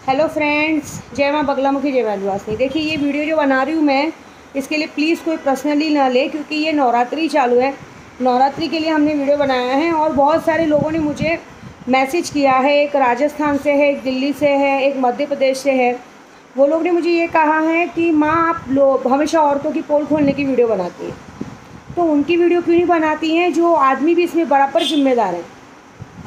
Hello friends, जय माँ बगलामुखी, जय माँ आदिवासी। देखिए, ये वीडियो जो बना रही हूँ मैं, इसके लिए प्लीज़ कोई पर्सनली ना ले, क्योंकि ये नवरात्रि चालू है। नवरात्रि के लिए हमने वीडियो बनाया है और बहुत सारे लोगों ने मुझे मैसेज किया है। एक राजस्थान से है, एक दिल्ली से है, एक मध्य प्रदेश से है। वो लोग ने मुझे ये कहा है कि माँ, आप लोग हमेशा औरतों की पोल खोलने की वीडियो बनाती हैं, तो उनकी वीडियो क्यों नहीं बनाती हैं जो आदमी भी इसमें बराबर जिम्मेदार हैं।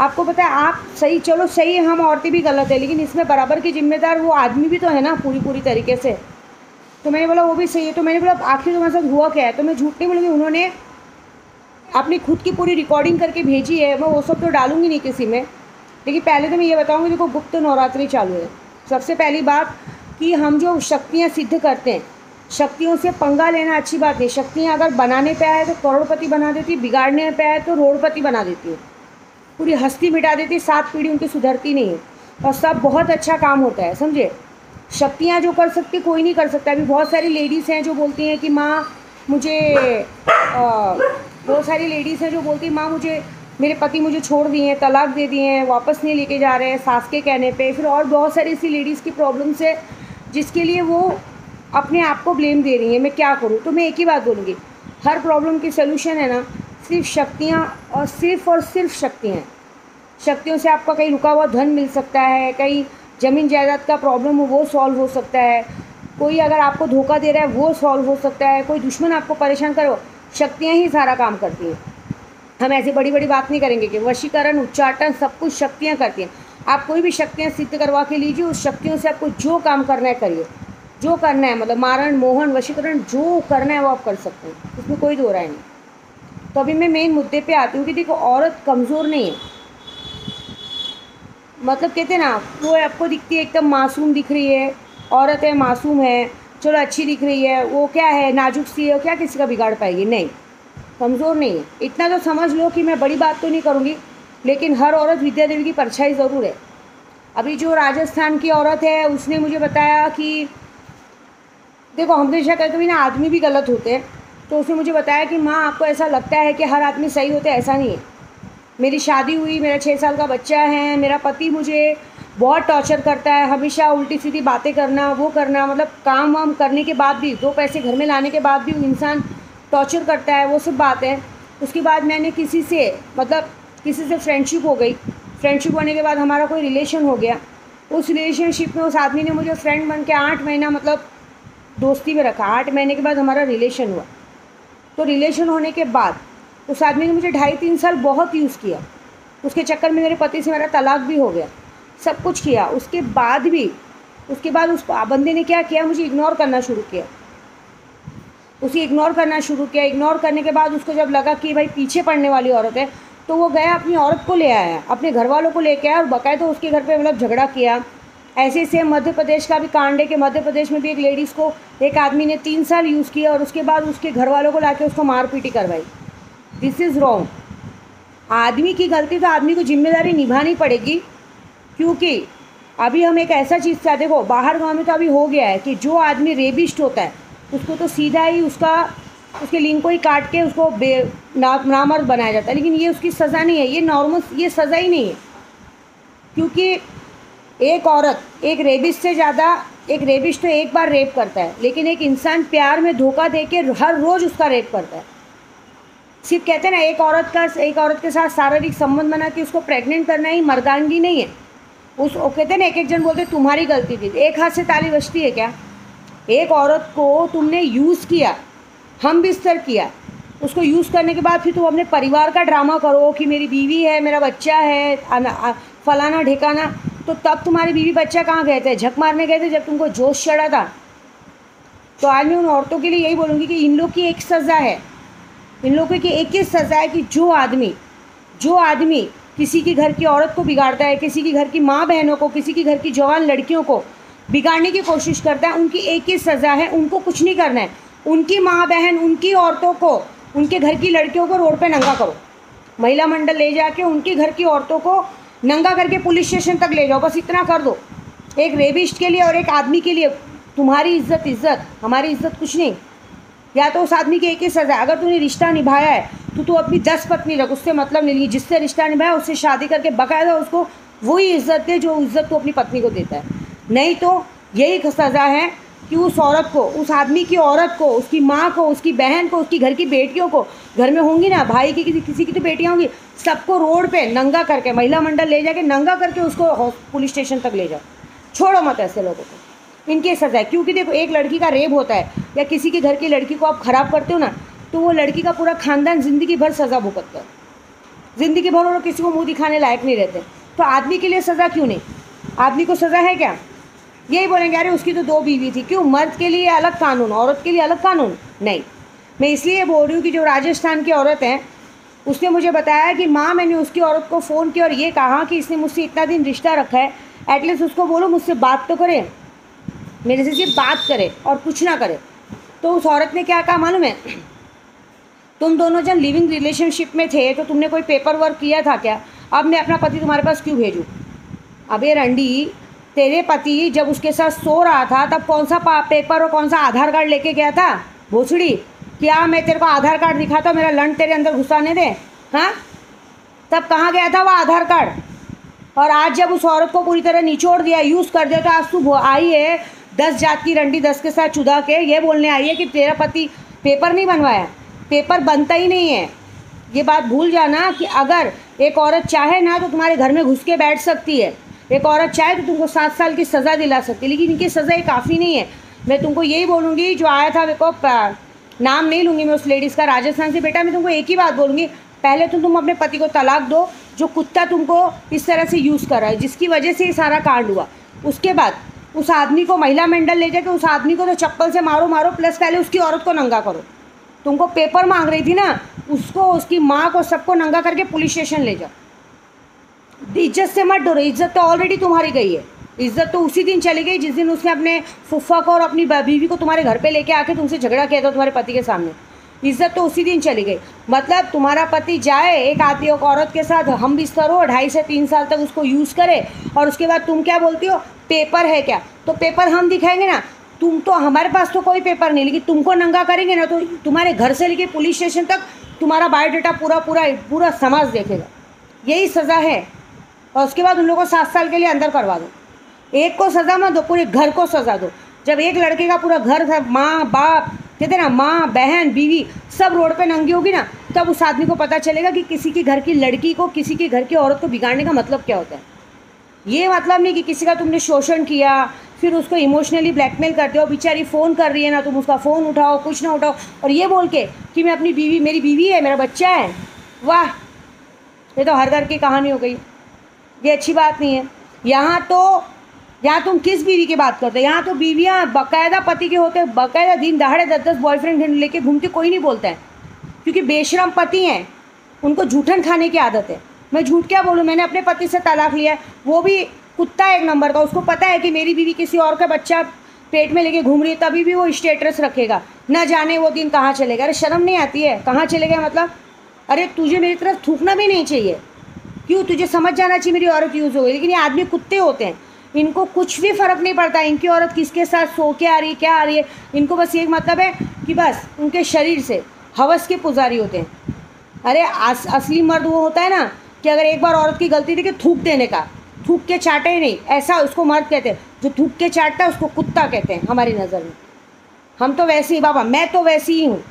आपको पता है, आप सही, चलो सही है, हम औरतें भी गलत है, लेकिन इसमें बराबर की जिम्मेदार वो आदमी भी तो है ना, पूरी तरीके से। तो मैंने बोला वो भी सही है। तो मैंने बोला आखिर तुम्हारे साथ हुआ क्या है। तो मैं झूठ नहीं बोलूँगी, उन्होंने अपनी खुद की पूरी रिकॉर्डिंग करके भेजी है। मैं वो सब तो डालूंगी नहीं किसी में, लेकिन पहले तो मैं ये बताऊँगी, देखो गुप्त नवरात्रि चालू है। सबसे पहली बात कि हम जो शक्तियाँ सिद्ध करते हैं, शक्तियों से पंगा लेना अच्छी बात नहीं। शक्तियाँ अगर बनाने पे आए तो करोड़पति बना देती, बिगाड़ने पे आए तो रोड़पति बना देती है, पूरी हस्ती मिटा देती, 7 पीढ़ी उनकी सुधरती नहीं है, और सब बहुत अच्छा काम होता है, समझे। शक्तियाँ जो कर सकती कोई नहीं कर सकता। अभी बहुत सारी लेडीज़ हैं जो बोलती हैं कि माँ मुझे बहुत सारी लेडीज़ हैं जो बोलती हैं माँ मुझे, मेरे पति मुझे छोड़ दिए हैं, तलाक दे दिए हैं, वापस नहीं लेके जा रहे हैं सास के कहने पे। फिर और बहुत सारी ऐसी लेडीज़ की प्रॉब्लम्स है जिसके लिए वो अपने आप को ब्लेम दे रही हैं। मैं क्या करूँ। तो मैं एक ही बात बोलूँगी, हर प्रॉब्लम की सलूशन है ना, सिर्फ शक्तियाँ, और सिर्फ शक्तियाँ। शक्तियों से आपका कहीं रुका हुआ धन मिल सकता है, कहीं ज़मीन जायदाद का प्रॉब्लम हो वो सॉल्व हो सकता है, कोई अगर आपको धोखा दे रहा है वो सॉल्व हो सकता है, कोई दुश्मन आपको परेशान करे, शक्तियाँ ही सारा काम करती हैं। हम ऐसी बड़ी बड़ी बात नहीं करेंगे कि वशीकरण, उच्चाटन, सब कुछ शक्तियाँ करती हैं। आप कोई भी शक्तियाँ सिद्ध करवा के लीजिए, उस शक्तियों से आपको जो काम करना है करिए, जो करना है, मतलब मारण, मोहन, वशीकरण, जो करना है वो आप कर सकते हैं, उसमें कोई दो राय नहीं। तो अभी मैं मेन मुद्दे पे आती हूँ कि देखो, औरत कमज़ोर नहीं है। मतलब कहते हैं ना, वो आपको दिखती है एकदम मासूम दिख रही है, औरत है, मासूम है, चलो अच्छी दिख रही है, वो क्या है, नाजुक सी है, क्या किसी का बिगाड़ पाएगी। नहीं, कमज़ोर नहीं है। इतना तो समझ लो कि मैं बड़ी बात तो नहीं करूँगी, लेकिन हर औरत विद्या देवी की परछाई ज़रूर है। अभी जो राजस्थान की औरत है उसने मुझे बताया कि देखो, हमेशा कहते हुए ना आदमी भी गलत होते हैं। तो उसने मुझे बताया कि माँ, आपको ऐसा लगता है कि हर आदमी सही होते हैं, ऐसा नहीं है। मेरी शादी हुई, मेरा 6 साल का बच्चा है, मेरा पति मुझे बहुत टॉर्चर करता है, हमेशा उल्टी सीधी बातें करना, वो करना, मतलब काम वाम करने के बाद भी, 2 पैसे घर में लाने के बाद भी वो इंसान टॉर्चर करता है, वो सब बात है। उसके बाद मैंने किसी से, मतलब किसी से फ्रेंडशिप हो गई। फ्रेंडशिप होने के बाद हमारा कोई रिलेशन हो गया। उस रिलेशनशिप में उस आदमी ने मुझे फ्रेंड बन के 8 महीना मतलब दोस्ती में रखा। 8 महीने के बाद हमारा रिलेशन हुआ। तो रिलेशन होने के बाद उस आदमी ने मुझे 2.5-3 साल बहुत यूज़ किया। उसके चक्कर में मेरे पति से मेरा तलाक भी हो गया, सब कुछ किया। उसके बाद उस बंदे ने क्या किया, मुझे इग्नोर करना शुरू किया। इग्नोर करने के बाद उसको जब लगा कि भाई पीछे पड़ने वाली औरत है, तो वो गया, अपनी औरत को ले आया, अपने घर वालों को लेके आया, और बकायदा तो उसके घर पे मतलब झगड़ा किया। ऐसे सेम मध्य प्रदेश का भी कांड है कि मध्य प्रदेश में भी एक लेडीज़ को एक आदमी ने 3 साल यूज़ किया, और उसके बाद उसके घर वालों को लाके उसको मारपीटी करवाई। This is wrong. आदमी की गलती तो आदमी को जिम्मेदारी निभानी पड़ेगी, क्योंकि अभी हम एक ऐसा चीज़ था, देखो बाहर गांव में तो अभी हो गया है कि जो आदमी रेबिस्ट होता है उसको तो सीधा ही उसके लिंग को ही काट के उसको नामर्द बनाया जाता है। लेकिन ये उसकी सज़ा नहीं है, ये नॉर्मल, ये सज़ा ही नहीं है। क्योंकि एक औरत, एक रेबिस्ट से ज़्यादा, एक रेबिस्ट तो एक बार रेप करता है, लेकिन एक इंसान प्यार में धोखा दे के हर रोज़ उसका रेप करता है। सिर्फ कहते हैं ना, एक औरत के साथ शारीरिक संबंध बना के उसको प्रेग्नेंट करना ही मर्दानगी नहीं है। वो कहते हैं ना, एक जन बोलते तुम्हारी गलती थी। एक हाथ से ताली बजती है क्या। एक औरत को तुमने यूज़ किया, हम बिस्तर किया, उसको यूज़ करने के बाद फिर तुम अपने परिवार का ड्रामा करो कि मेरी बीवी है, मेरा बच्चा है, फलाना ढिकाना। तो तब तुम्हारी बीवी बच्चा कहाँ गए थे, झक मारने गए थे जब तुमको जोश चढ़ा था। तो आज मैं उन औरतों के लिए यही बोलूँगी कि इन लोग की एक सज़ा है, इन लोगों की एक ही सज़ा है कि जो आदमी किसी की घर की औरत को बिगाड़ता है, किसी की घर की माँ बहनों को, किसी की घर की जवान लड़कियों को बिगाड़ने की कोशिश करता है, उनकी एक ही सज़ा है, उनको कुछ नहीं करना है। उनकी माँ बहन, उनकी औरतों को, उनके घर की लड़कियों को रोड पे नंगा करो, महिला मंडल ले जाके उनकी घर की औरतों को नंगा करके पुलिस स्टेशन तक ले जाओ, बस इतना कर दो। एक रेबिस्ट के लिए और एक आदमी के लिए तुम्हारी इज्जत, हमारी इज्जत कुछ नहीं। या तो उस आदमी की एक ही सज़ा है, अगर तूने रिश्ता निभाया है तो तू अपनी 10 पत्नी रख, उससे मतलब नहीं है। जिससे रिश्ता निभाया उससे शादी करके बकायदा उसको वही इज्जत दे जो इज्जत तू अपनी पत्नी को देता है। नहीं तो यही सज़ा है कि उस औरत को, उस आदमी की औरत को, उसकी माँ को, उसकी बहन को, उसकी घर की बेटियों को, घर में होंगी ना भाई की किसी की तो बेटियाँ होंगी, सबको रोड पे नंगा करके, महिला मंडल ले जाके नंगा करके उसको पुलिस स्टेशन तक ले जाओ। छोड़ो मत ऐसे लोगों को, इनकी सज़ा है। क्योंकि देखो, एक लड़की का रेप होता है या किसी के घर की लड़की को आप ख़राब करते हो ना, तो वो लड़की का पूरा ख़ानदान ज़िंदगी भर सज़ा भुगतता है, ज़िंदगी भर वो किसी को मुँह दिखाने लायक नहीं रहते। तो आदमी के लिए सज़ा क्यों नहीं? आदमी को सज़ा है क्या? यही बोलेंगे अरे उसकी तो 2 बीवी थी। क्यों? मर्द के लिए अलग कानून, औरत के लिए अलग कानून? नहीं। मैं इसलिए बोल रही हूँ कि जो राजस्थान की औरत है, उसने मुझे बताया कि माँ, मैंने उसकी औरत को फ़ोन किया और ये कहा कि इसने मुझसे इतना दिन रिश्ता रखा है, एटलीस्ट उसको बोलो मुझसे बात तो करे, मेरे से सिर्फ बात करे और कुछ ना करे। तो उस औरत ने क्या कहा मालूम है? तुम दोनों जब लिविंग रिलेशनशिप में थे तो तुमने कोई पेपर वर्क किया था क्या? अब मैं अपना पति तुम्हारे पास क्यों भेजूँ? अबे रंडी, तेरे पति जब उसके साथ सो रहा था तब कौन सा पेपर और कौन सा आधार कार्ड लेके गया था? भोसड़ी, क्या मैं तेरे को आधार कार्ड दिखाता हूँ, मेरा लंड तेरे अंदर घुसाने दे? हाँ, तब कहाँ गया था वो आधार कार्ड? और आज जब उस औरत को पूरी तरह निचोड़ दिया, यूज़ कर दिया, तो आज तू आई है 10 जात की रंडी 10 के साथ चुदा के ये बोलने आई है कि तेरा पति पेपर नहीं बनवाया। पेपर बनता ही नहीं है। ये बात भूल जाना कि अगर एक औरत चाहे ना तो तुम्हारे घर में घुस के बैठ सकती है, एक औरत चाहे तो तुमको 7 साल की सज़ा दिला सकती है, लेकिन इनकी सज़ा ये काफ़ी नहीं है। मैं तुमको यही बोलूँगी, जो आया था, मेरे को नाम नहीं लूँगी मैं उस लेडीज़ का, राजस्थान से, बेटा मैं तुमको एक ही बात बोलूँगी, पहले तो तुम अपने पति को तलाक दो, जो कुत्ता तुमको इस तरह से यूज़ कर रहा है, जिसकी वजह से ये सारा कांड हुआ। उसके बाद उस आदमी को महिला मंडल ले जाके उस आदमी को तो चप्पल से मारो, प्लस पहले उसकी औरत को नंगा करो। तुमको पेपर मांग रही थी ना, उसको, उसकी माँ को, सबको नंगा करके पुलिस स्टेशन ले जाओ। इज्जत से मत डरो, इज्जत तो ऑलरेडी तुम्हारी गई है। इज्जत तो उसी दिन चली गई जिस दिन उसने अपने फुफ्फा को और अपनी बीवी को तुम्हारे घर पे लेके आके तुमसे झगड़ा किया था तुम्हारे पति के सामने। इज्जत तो उसी दिन चली गई। मतलब तुम्हारा पति जाए एक आदमी और औरत के साथ हम बिस्तर हो, 2.5 से 3 साल तक उसको यूज़ करे, और उसके बाद तुम क्या बोलती हो, पेपर है क्या? तो पेपर हम दिखाएंगे ना। तुम तो, हमारे पास तो कोई पेपर नहीं, लेकिन तुमको नंगा करेंगे ना तो तुम्हारे घर से लेके पुलिस स्टेशन तक तुम्हारा बायोडाटा पूरा समाज देखेगा। यही सज़ा है। और उसके बाद उन लोगों को 7 साल के लिए अंदर करवा दो। एक को सज़ा मत दो, पूरे घर को सज़ा दो। जब एक लड़के का पूरा घर था, माँ बाप कहते ना, माँ बहन बीवी सब रोड पे नंगी होगी ना, तब उस आदमी को पता चलेगा कि किसी के घर की लड़की को, किसी के घर की औरत को बिगाड़ने का मतलब क्या होता है। ये मतलब नहीं कि किसी का तुमने शोषण किया, फिर उसको इमोशनली ब्लैकमेल करते हो, बेचारी फ़ोन कर रही है ना, तुम उसका फ़ोन उठाओ, कुछ ना उठाओ, और ये बोल के कि मैं अपनी बीवी, मेरी बीवी है, मेरा बच्चा है। वाह, ये तो हर घर की कहानी हो गई। ये अच्छी बात नहीं है। यहाँ तुम किस बीवी की बात करते हो? यहाँ तो बीवियाँ बाकायदा पति के होते हैं, बाकायदा दिन दहाड़े 10-10 बॉयफ्रेंड लेके घूमते, कोई नहीं बोलता है, क्योंकि बेशरम पति हैं, उनको झूठन खाने की आदत है। मैं झूठ क्या बोलूँ, मैंने अपने पति से तलाक लिया है, वो भी कुत्ता है 1 नंबर का। उसको पता है कि मेरी बीवी किसी और का बच्चा पेट में लेके घूम रही है, तभी भी वो स्टेटस रखेगा, न जाने वो दिन कहाँ चलेगा। अरे शर्म नहीं आती है? कहाँ चले गए मतलब? अरे तुझे मेरी तरफ थूकना भी नहीं चाहिए। क्यों? तुझे समझ जाना चाहिए मेरी औरत यूज़ हो गई। लेकिन ये आदमी कुत्ते होते हैं, इनको कुछ भी फ़र्क नहीं पड़ता इनकी औरत किसके साथ सो के आ रही है, क्या आ रही है। इनको बस एक मतलब है कि बस उनके शरीर से हवस के पुजारी होते हैं। अरे असली मर्द वो होता है ना कि अगर एक बार औरत की गलती थी कि थूक देने का, थूक के चाटे ही नहीं, ऐसा उसको मर्द कहते हैं। जो थूक के चाटता है उसको कुत्ता कहते हैं हमारी नज़र में। हम तो वैसे ही बाबा, मैं तो वैसी ही हूँ।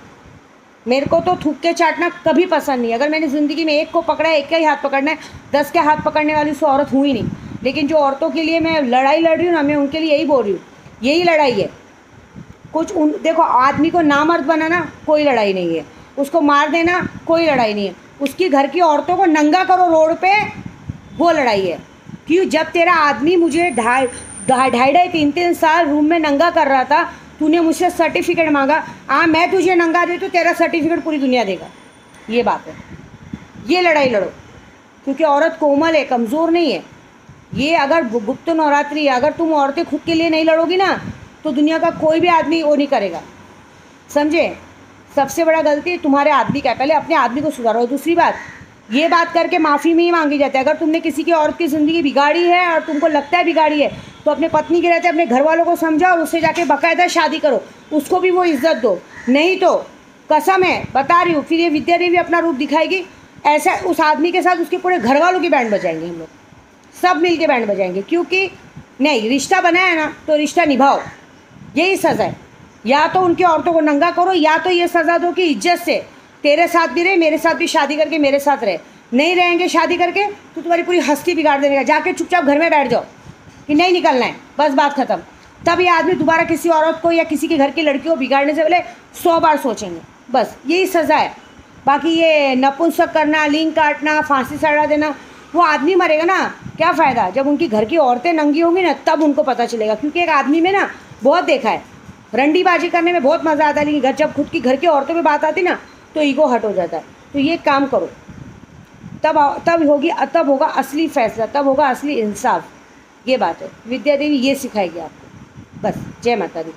मेरे को तो थूक के चाटना कभी पसंद नहीं। अगर मैंने ज़िंदगी में एक को पकड़ा है, एक का ही हाथ पकड़ना है, 10 के हाथ पकड़ने वाली उसको औरत हुई नहीं। लेकिन जो औरतों के लिए मैं लड़ाई लड़ रही हूँ ना, मैं उनके लिए यही बोल रही हूँ, यही लड़ाई है। देखो, आदमी को नामर्द बनाना कोई लड़ाई नहीं है, उसको मार देना कोई लड़ाई नहीं है, उसकी घर की औरतों को नंगा करो रोड पे, वो लड़ाई है। क्यों? जब तेरा आदमी मुझे 2.5-3 साल रूम में नंगा कर रहा था, तूने मुझसे सर्टिफिकेट मांगा, मैं तुझे नंगा दे तो तेरा सर्टिफिकेट पूरी दुनिया देगा। ये बात है। ये लड़ाई लड़ो, क्योंकि औरत कोमल है, कमज़ोर नहीं है। ये अगर गुप्त नवरात्रि, अगर तुम औरतें खुद के लिए नहीं लड़ोगी ना, तो दुनिया का कोई भी आदमी वो नहीं करेगा, समझे? सबसे बड़ा गलती तुम्हारे आदमी का है। पहले अपने आदमी को सुधारो। दूसरी बात, ये बात करके माफ़ी में ही मांगी जाती है। अगर तुमने किसी की औरत की ज़िंदगी बिगाड़ी है और तुमको लगता है बिगाड़ी है, तो अपने पत्नी के रहते अपने घर वालों को समझाओ और उससे जाके बाकायदा शादी करो, उसको भी वो इज्जत दो। नहीं तो कसम है, बता रही हूँ, फिर ये विद्या देवी अपना रूप दिखाएगी। ऐसा उस आदमी के साथ उसके पूरे घर वालों की बैंड बजाएंगे हम लोग, सब मिल के बैंड बजाएंगे। क्योंकि नहीं, रिश्ता बनाया ना तो रिश्ता निभाओ, यही सज़ा है। या तो उनकी औरतों को नंगा करो, या तो ये सज़ा दो कि इज्जत से तेरे साथ भी रहे, मेरे साथ भी शादी करके मेरे साथ रहे। नहीं रहेंगे शादी करके तो तुम्हारी पूरी हस्ती बिगाड़ देने का, जाके चुपचाप घर में बैठ जाओ कि नहीं निकलना है, बस बात ख़त्म। तब ये आदमी दोबारा किसी औरत को या किसी के घर की लड़की को बिगाड़ने से पहले 100 बार सोचेंगे। बस यही सज़ा है। बाकी ये नपुंसक करना, लिंग काटना, फांसी सजा देना, वो आदमी मरेगा ना, क्या फ़ायदा। जब उनकी घर की औरतें नंगी होंगी ना तब उनको पता चलेगा। क्योंकि एक आदमी में ना बहुत देखा है, रंडीबाजी करने में बहुत मज़ा आता है, लेकिन जब खुद की घर की औरतों पे बात आती ना तो ईगो हट हो जाता है। तो ये काम करो, तब होगा असली फैसला, तब होगा असली इंसाफ। ये बात है, विद्या देवी ये सिखाएगी आपको। बस जय माता दी।